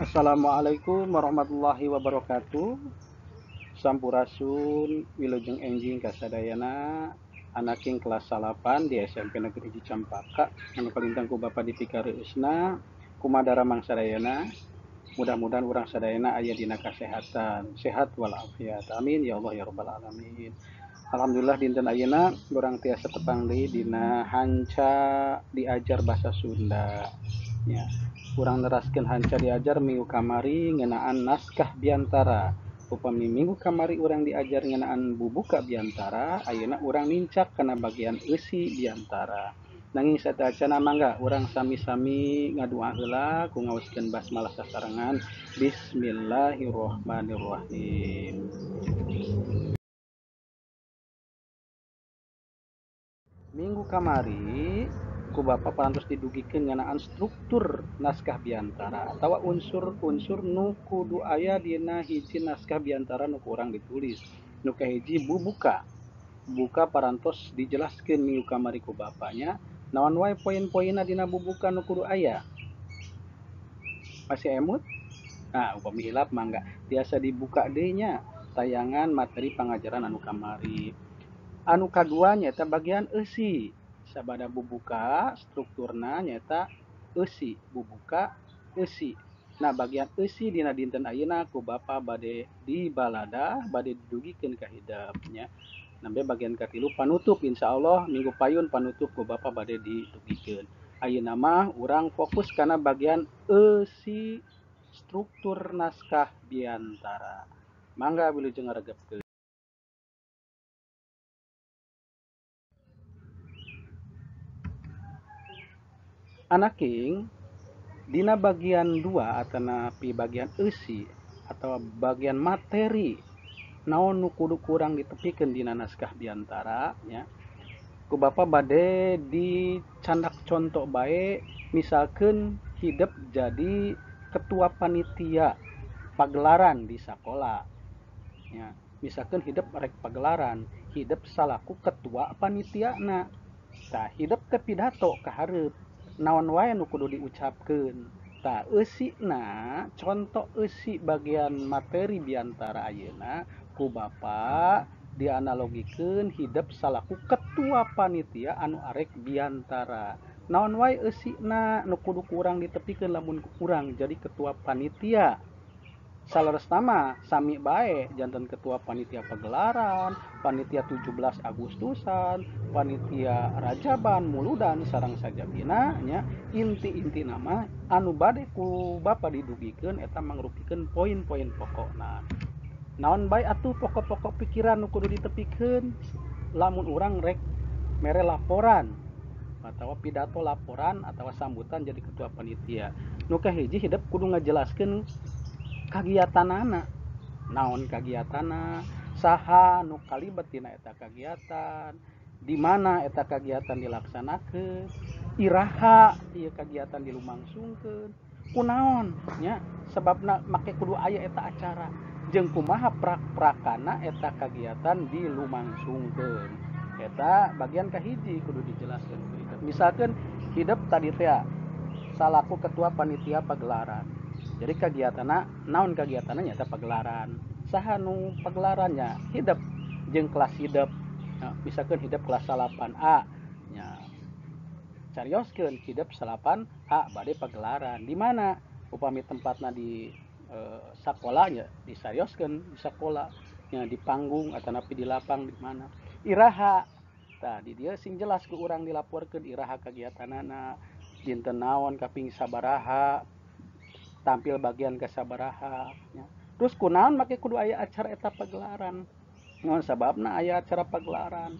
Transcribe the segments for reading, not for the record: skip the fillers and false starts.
Assalamualaikum warahmatullahi wabarakatuh. Sampurasun wilujeng enjing kasadayana anaking kelas salapan di SMP Negeri Hiji Campaka anu kalintang ku Bapa dipikareusna kumadara mangsadayana. Mudah-mudahan urang sadayana aya dina kasehatan, sehat walafiat. Amin ya Allah ya rabbal alamin. Alhamdulillah dinten ayeuna urang tiasa tepang deui dina hanca diajar basa Sunda. Ya, kurang neraskeun hanca diajar minggu kamari ngeunaan naskah biantara. Upami minggu kamari urang diajar ngeunaan bubuka biantara, ayeuna urang nincak kana bagian eusi biantara. Nanging sateuacanna mangga urang sami-sami ngadua heula ku ngaoskeun basmalah sasarengan. Bismillahirrahmanirrahim. Minggu kamari ku Bapa parantos didugikeun ngeunaan struktur naskah biantara atawa unsur-unsur nu kudu aya dina hiji naskah biantara nu urang ditulis. Nu kahiji bubuka. Bubuka parantos dijelaskeun minggu kamari ku Bapanya naon wae poin-poinna dina bubuka nu kudu aya. Masih emut? Nah, upami hilap mangga tiasa dibuka deui nya tayangan materi pangajaran anu kamari. Anu kadua nyata bagian eusi. Sabada bubuka strukturna nyata eusi, bubuka eusi. Nah, bagian eusi dina dinten ayeuna ku Bapa bade dibalada bade didugikeun ka hidep nya. Nambe bagian katilu panutup insyaallah minggu payun panutup ku Bapa bade didugikeun. Ayeuna mah urang fokus kana bagian eusi struktur naskah biantara. Mangga wilujeng ngaregepkeun. Anaking dina bagian 2 atau napi bagian eusi atau bagian materi naon nu kudu kurang ditepikeun dina naskah biantara nya ku Bapa bade dicandak contoh bae misalkeun hidup jadi ketua panitia pagelaran di sekolah ya. Misalkeun hidup rek pagelaran, hidup salaku ketua panitiana. Tah hidup teh pidato ka hareup naon wae nu kudu diucapkeun. Tah eusina contoh eusi bagian materi biantara ayeuna ku Bapa dianalogikeun hidup salaku ketua panitia anu arek biantara. Naon wae eusina nu kudu kurang ditepikeun lamun urang jadi ketua panitia. Saleresna mah sami bae janten ketua panitia pagelaran, panitia 17 Agustusan, panitia Rajaban, Muludan sareng sajabina nya. Inti-inti nama anu bade ku Bapa didugikeun eta mangrupikeun poin-poin pokokna. Naon bae atuh pokok-pokok pikiran nu kudu ditepikeun lamun urang rek mere laporan atawa pidato laporan atawa sambutan jadi ketua panitia. Nu kahiji hidup kudu ngajelaskeun kagiatanana. Naon kagiatanna, saha nu kalibet tina eta kagiatan, di mana eta kagiatan dilaksanakeun, iraha ieu kagiatan dilumangsungkeun, kunaon nya sebabna make kudu aya eta acara jeung kumaha prak-prakana eta kagiatan dilumangsungkeun. Eta bagian kahiji kudu dijelaskeun. Misalkeun hidup tadi teh salaku ketua panitia pagelaran. Jadi kegiatanna naon kegiatanna nyata pagelaran. Saha nu pagelarannya hidup jeung kelas hidup. Nah, misalkan hidup kelas 8A nya carioskeun hidup 8A bade pagelaran. Di mana upami tempatna di sakolanya disarioskeun di sakola nya di panggung atau napi di lapang di mana. Iraha tah di dieu sing jelas ku urang dilaporkeun iraha kagiatanana dinten naon kaping sabaraha tampil bagian ke sabaraha ya. Terus kunaon make kudu aya acara eta pagelaran naon sababna aya acara pagelaran.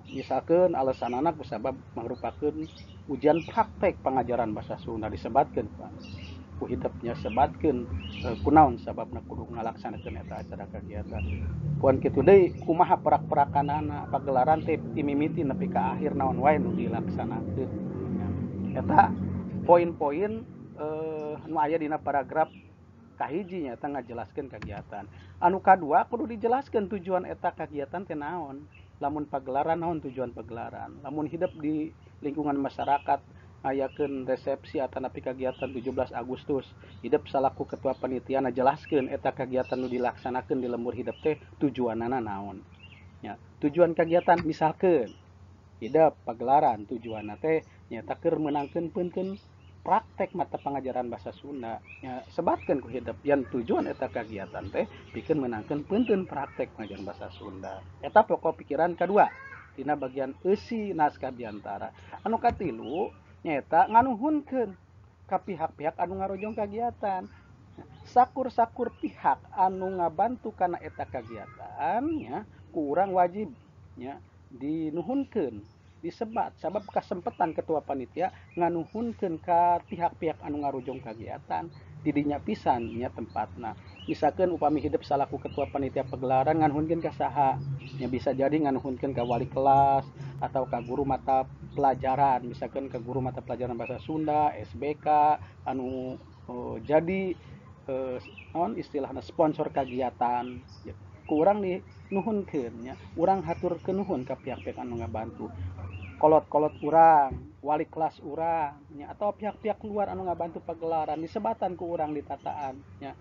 Misalkeun alasanana kusabab mangrupakeun ujian praktek pangajaran basa Sunda disebatkeun ku hidupnya sebatkeun kunaon sababna kudu ngalaksanakeun eta acara kegiatan. Puan kitu deui kumaha perak-perakanana pagelaran teh timimiti nepi ka akhir naon wae nu dilaksanakeun. Eta poin-poin nu aya dina paragraf kahiji nyata ngajelaskeun kegiatan. Anu kadua kudu dijelaskeun tujuan eta kegiatan teh naon. Lamun pagelaran naon tujuan pagelaran. Lamun hidup di lingkungan masyarakat ayakeun resepsi atanapi kagiatan 17 Agustus hidup salaku ketua panitia jelaskeun eta kagiatan nu dilaksanakeun di lembur hidup teh tujuanana naon nya. Tujuan kagiatan misalkeun hidup pagelaran tujuanna teh nyata keur menangkeun peunkeun praktek mata pengajaran bahasa Sunda nya sebatkeun ku hidup yang tujuan eta kagiatan teh pikeun menangkeun peunkeun praktek pengajaran bahasa Sunda. Eta pokok pikiran kedua dina bagian eusi naskah biantara. Anu katilu nyaeta nganuhunkeun ka pihak-pihak anu ngarojong kagiatan. Sakur-sakur pihak anu ngabantu kana eta kagiatan nya ku urang wajib nya dinuhunkeun disebat sabab kasempetan ketua panitia nganuhunkeun ka pihak-pihak anu ngarujung kagiatan didinya pisan nya tempatna. Misalkan upami hidup salaku ketua panitia pagelaran nganuhunkeun ka saha nya bisa jadi nganuhunkeun ka wali kelas atau ka guru mata pelajaran misalkan ke guru mata pelajaran bahasa Sunda SBK anu jadi non istilahna sponsor kagiatan kurang di nuhunkeun nya urang haturkeun nuhun ka pihak-pihak anu ngabantu kolot-kolot urang wali kelas urang nya atau pihak-pihak luar anu ngabantu pagelaran disebatan ku urang ditataan nya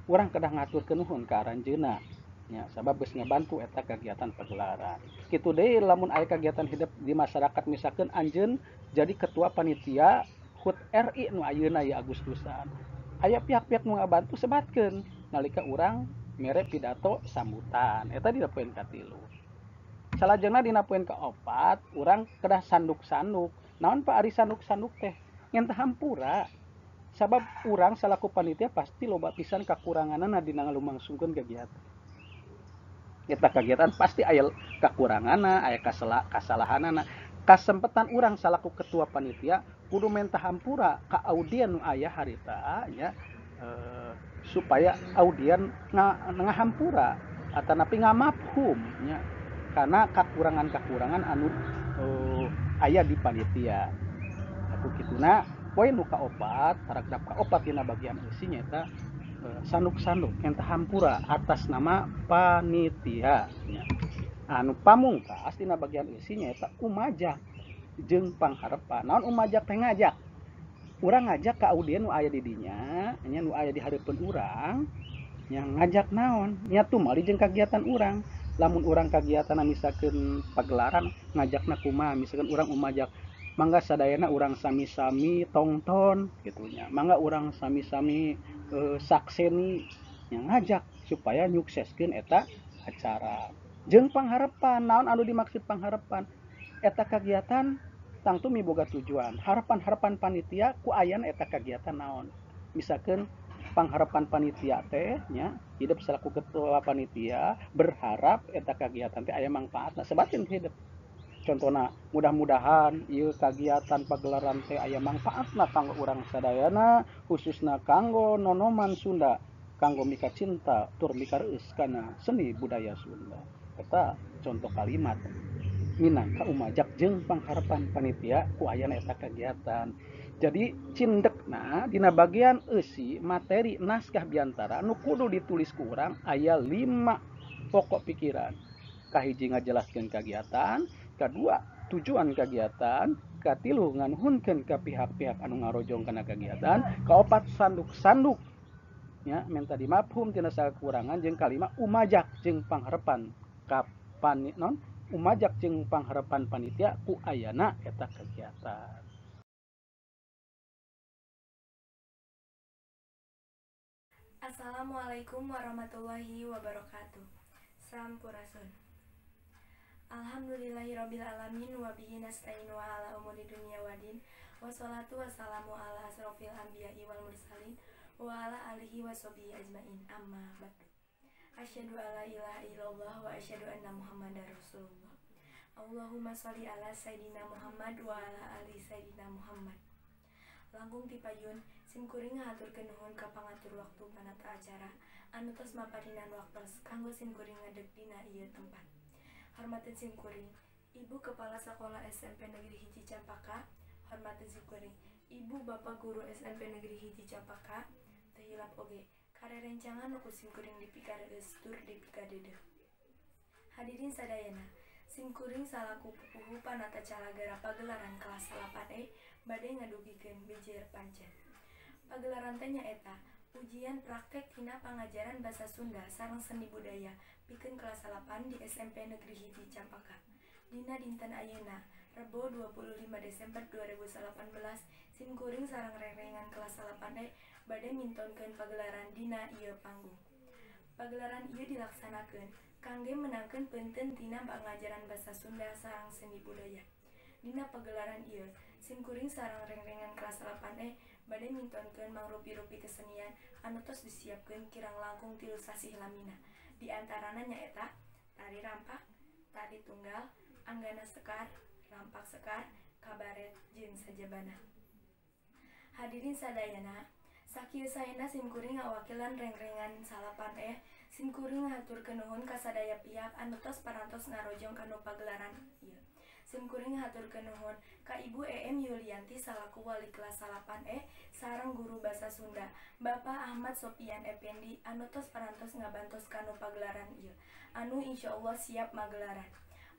urang kedah ngaturkeun nuhun ka aranjeunna nya sabab geus ngabantu eta kegiatan pagelaran. Kitu deui lamun aya kegiatan hidup di masyarakat misalkan anjeun jadi ketua panitia HUT RI nu ayeuna ya Agustusan. Aya pihak-pihak nu ngabantu sebatkeun nalika urang mere pidato sambutan. Eta dina poin katilu. Salajengna dina poin kaopat urang kedah sanduk-sanduk. Naon Pak Ari sanduk-sanduk teh? Ngan teu hampura. Sabab urang salaku panitia pasti loba pisan kakuranganna dina ngalumangsungkeun kegiatan. Eta kegiatan pasti aya kakuranganna, aya kasalahanana. Kasempetan urang salaku ketua panitia kudu menta hampura ka audien nu aya harita nya supaya audien ngahampura atanapi ngamafhum nya karena kakurangan-kakurangan anu aya di panitia. Aku kituna poin nu kaopat, paragraf kaopat dina bagian eusi nyaeta sanduk-sanduk enta hampura atas nama panitia nya. Anu pamungkas dina bagian eusi nyaeta umajak jeung pangharepan. Naon umajak teh ngajak? Urang ngajak ka audien nu aya di dinya, nya nu aya di hareupeun urang, nya ngajak naon? Nya tumali jeung kagiatan urang. Lamun urang kagiatanna misalkeun pagelaran ngajakna kumaha? Misalkeun urang umajak mangga sadayana urang sami-sami tongton kitu nya. Mangga urang sami-sami sakseni nya ngajak supaya nyukseskeun eta acara. Jeung pangharepan, naon anu dimaksud pangharepan? Eta kagiatan tangtu miboga tujuan. Harapan-harapan panitia ku ayana eta kagiatan naon? Misalkeun pangharapan panitia teh nya hidup selaku ketua panitia berharap eta kagiatan teh aya manfaatna sebatkeun hidup. Contohna mudah-mudahan ieu kagiatan pagelaran teh aya manfaatna kanggo urang sadayana khususna kanggo nonoman Sunda kanggo mika cinta tur mika reus kana seni budaya Sunda. Eta contoh kalimat minangka umajak jeung pangharapan panitia ku ayana eta kagiatan. Jadi cindekna dina bagian eusi materi naskah biantara nu kudu ditulis ku urang aya 5 pokok pikiran. Kahiji ngajelaskeun kagiatan, kadua tujuan kagiatan, katilu nganuhunkeun ka pihak-pihak anu ngarojong kana kagiatan, kaopat sanduk-sanduk nya menta dimafhum tina sakurangan jeung kalima umajak jeung pangharepan ka non umajak jeung pangharepan panitia ku ayana eta kegiatan. Assalamualaikum warahmatullahi wabarakatuh. Sampurasun. Alhamdulillahirabbil alamin wa bihi nasta'inu ala umuri dunya waddin. Wassalatu wassalamu ala asrofil anbiya'i wal mursalin wa ala alihi washabihi ajmain. Amma ba'du. Asyhadu alla ilaha illallah wa asyhadu anna Muhammadar Rasulullah. Allahumma sholli ala sayidina Muhammad wa ala ali sayidina Muhammad. Langkung tipayun simkuring ngahaturkeun nuhun ka pangatur waktu panata acara anu tos maparinan waktos kanggo simkuring ngadeg dina ieu tempat. Hormateun simkuring Ibu Kepala Sekolah SMP Negeri 1 Campaka, hormateun simkuring Ibu Bapak Guru SMP Negeri 1 Campaka, teu hilap oge karerencangan nu ku simkuring dipikareus tur dipikadeudeuh. Hadirin sadayana, simkuring salaku pupuhu panata calagara pagelaran kelas 8E badai ngadugikeun bejer pancen. Pagelaran teh nyaeta ujian praktek tina pangajaran basa Sunda sareng seni budaya pikeun kelas 8 di SMP Negeri 1 Campaka. Dina dinten ayeuna Rebo 25 Desember 2018 simkuring sareng rengrengan kelas 8E badai mintonkeun pagelaran dina ieu panggung. Pagelaran ieu dilaksanakeun kangge menangkeun peunteun tina pangajaran basa Sunda sareng seni budaya. Dina pagelaran ieu simkuring sareng rengrengan kelas 8E badai mintonkeun mangrupi-rupi kesenian anu tos disiapkeun kirang langkung 3 sasih lamina. Di antarana nyaeta tari rampak, tari tunggal, anggana sekar, rampak sekar, kabaret, jeung sajabana. Hadirin sadayana, sakieu saena simkuring ngawakilan rengrengan 8E simkuring ngaturkeun nuhun ka sadaya pihak anu tos parantos ngarojong kanu pagelaran ieu. Simkuring haturkeun nuhun ka Ibu EM Yulianti salaku wali kelas 8E sareng guru basa Sunda Bapak Ahmad Sopian Effendi anu tos parantos ngabantos kanu pagelaran ieu anu insyaallah siap magelaran.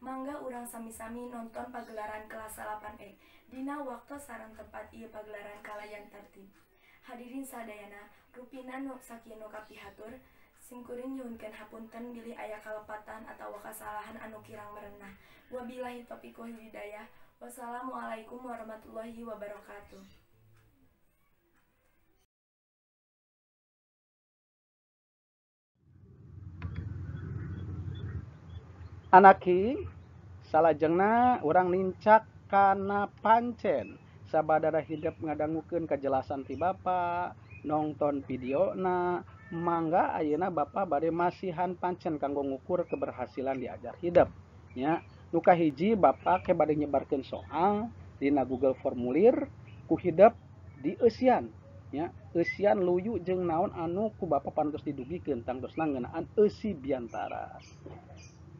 Mangga urang sami-sami nonton pagelaran kelas 8E dina waktu sareng tempat ieu pagelaran kalayan tertib. Hadirin sadayana, rupina nu sakieu nu kapihatur simkuring nyuhunkeun hapunten bilih aya kalepatan atawa kasalahan anu kirang merenah. Wabillahi taufiq wal hidayah. Wassalamualaikum warahmatullahi wabarakatuh. Anaki salajengna urang nincak kana pancen sabadara hidup ngadangukeun kejelasan ti Bapa, nonton videona, mangga ayeuna Bapa bade masihan pancen kanggo ngukur keberhasilan diajar hidup nya. Nu kahiji Bapa ke bade nyebarkeun soal dina Google Formulir ku hidup di eusian nya. Eusian luyu jeung naon anu ku Bapa pantos didugikeun tangtosna ngeunaan eusi biantara.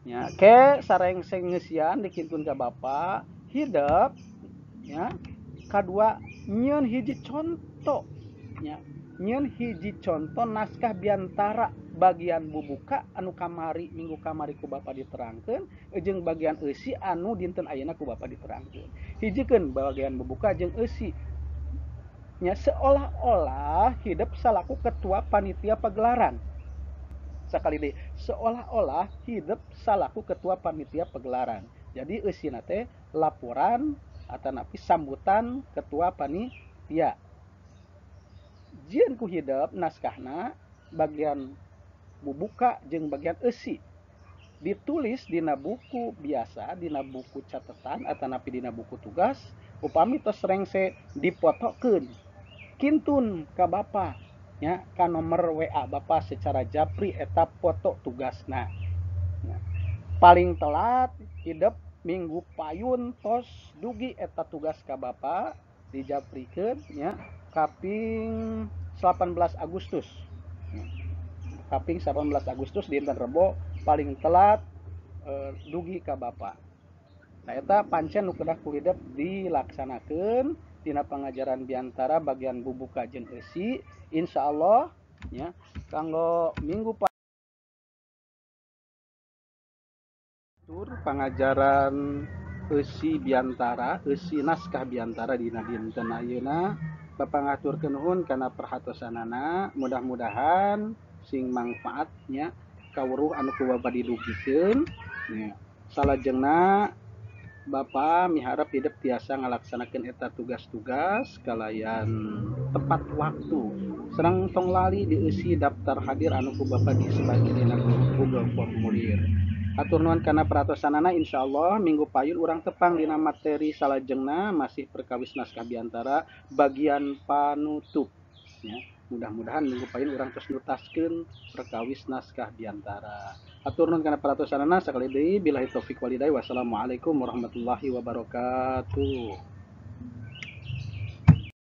Ya, ke sarengseng ngeusian dikintun ka Bapa hidup ya. Kadua nyieun hiji contoh ya. Nyieun hiji contoh naskah biantara bagian bubuka anu kamari minggu kamari ku Bapa diterangkeun jeung bagian eusi anu dinten ayeuna ku Bapa diterangkeun. Hijikeun bagian bubuka jeung eusi nya seolah-olah hidup salaku ketua panitia pagelaran. Sakali deui seolah-olah hidup salaku ketua panitia pagelaran. Jadi eusina teh laporan atanapi sambutan ketua panitia. Jieun ku hidup naskahna bagian bubuka jeung bagian eusi ditulis dina buku biasa, dina buku catatan atanapi dina buku tugas, upami tos rengse dipotokeun kintun ka Bapa nya ka nomor WA Bapa secara japri eta foto tugasna. Paling telat hidup minggu payun tos dugi eta tugas ka Bapa dijaprikeun nya kaping 18 Agustus. Kaping 18 Agustus dinten Rebo paling telat dugi ka Bapa. Nah eta pancen nu kedah ku hidup dilaksanakeun dina pangajaran biantara bagian bubuka jeung eusi insyaallah nya kanggo minggu pangajaran eusi biantara, eusi naskah biantara dina dinten ayeuna. Bapa ngaturkeun nuhun kana perhatosanana, mudah-mudahan sing manfaatnya kawruh anu ku Bapa didugikeun nya. Salajengna Bapa miharep hidup tiasa ngalaksanakeun eta tugas-tugas kalayan tepat waktu. Serang tong lali di eusi daftar hadir anu ku Bapa disebagian dina Google Formulir. Hatur nuhun kana peratosanana insyaallah minggu payun urang tepang dina materi salajengna masih perkawis naskah biantara bagian panutup ya. Mudah-mudahan minggu payun urang tos nutaskeun perkawis naskah biantara. Hatur nuhun kana peratosanana sakali deui billahi taufik wal hidayah. Wassalamualaikum warahmatullahi wabarakatuh.